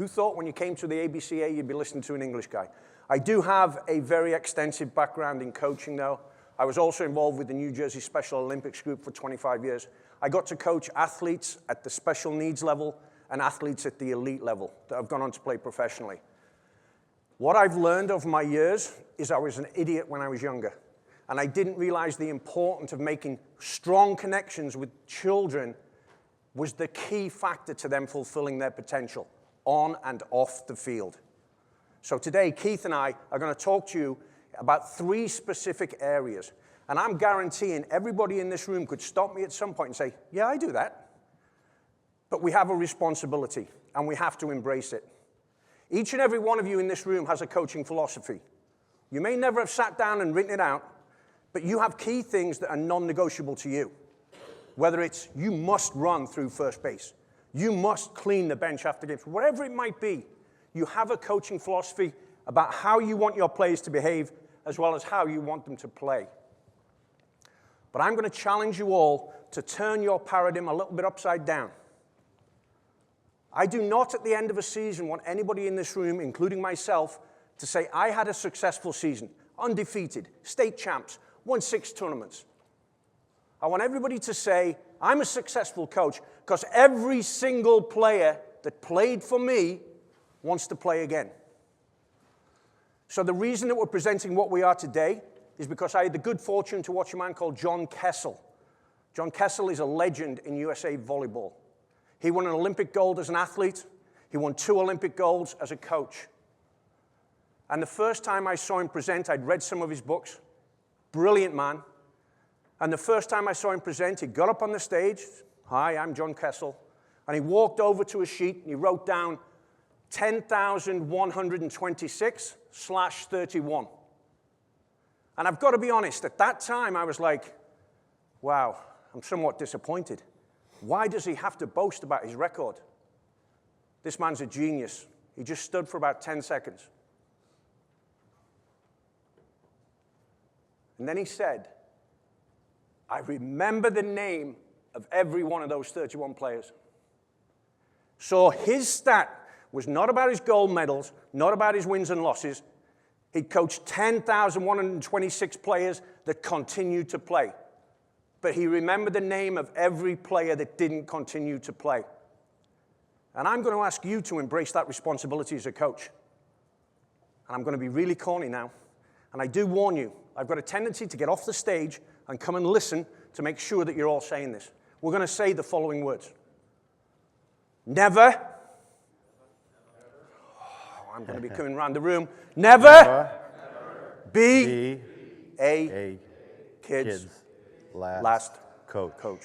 Who thought when you came to the ABCA you'd be listening to an English guy? I do have a very extensive background in coaching, though. I was also involved with the New Jersey Special Olympics group for 25 years. I got to coach athletes at the special needs level and athletes at the elite level that have gone on to play professionally. What I've learned over my years is I was an idiot when I was younger. And I didn't realize the importance of making strong connections with children was the key factor to them fulfilling their potential on and off the field. So today, Keith and I are going to talk to you about 3 specific areas. And I'm guaranteeing everybody in this room could stop me at some point and say, yeah, I do that. But we have a responsibility, and we have to embrace it. Each and every one of you in this room has a coaching philosophy. You may never have sat down and written it out, but you have key things that are non-negotiable to you. Whether it's you must run through first base, you must clean the bench after games, whatever it might be, you have a coaching philosophy about how you want your players to behave as well as how you want them to play. But I'm going to challenge you all to turn your paradigm a little bit upside down. I do not, at the end of a season, want anybody in this room, including myself, to say, I had a successful season, undefeated, state champs, won 6 tournaments. I want everybody to say, I'm a successful coach because every single player that played for me wants to play again. So the reason that we're presenting what we are today is because I had the good fortune to watch a man called John Kessel. John Kessel is a legend in USA volleyball. He won an Olympic gold as an athlete. He won 2 Olympic golds as a coach. And the first time I saw him present, I'd read some of his books. Brilliant man. And the first time I saw him present, he got up on the stage. Hi, I'm John Kessel. And he walked over to a sheet and he wrote down 10,126/31. And I've got to be honest, at that time I was like, wow, I'm somewhat disappointed. Why does he have to boast about his record? This man's a genius. He just stood for about 10 seconds. And then he said, I remember the name of every one of those 31 players. So his stat was not about his gold medals, not about his wins and losses. He coached 10,126 players that continued to play. But he remembered the name of every player that didn't continue to play. And I'm going to ask you to embrace that responsibility as a coach. And I'm going to be really corny now. And I do warn you, I've got a tendency to get off the stage and come and listen to make sure that you're all saying this. We're going to say the following words. Never. Oh, I'm going to be coming around the room. Never be a kid's last coach.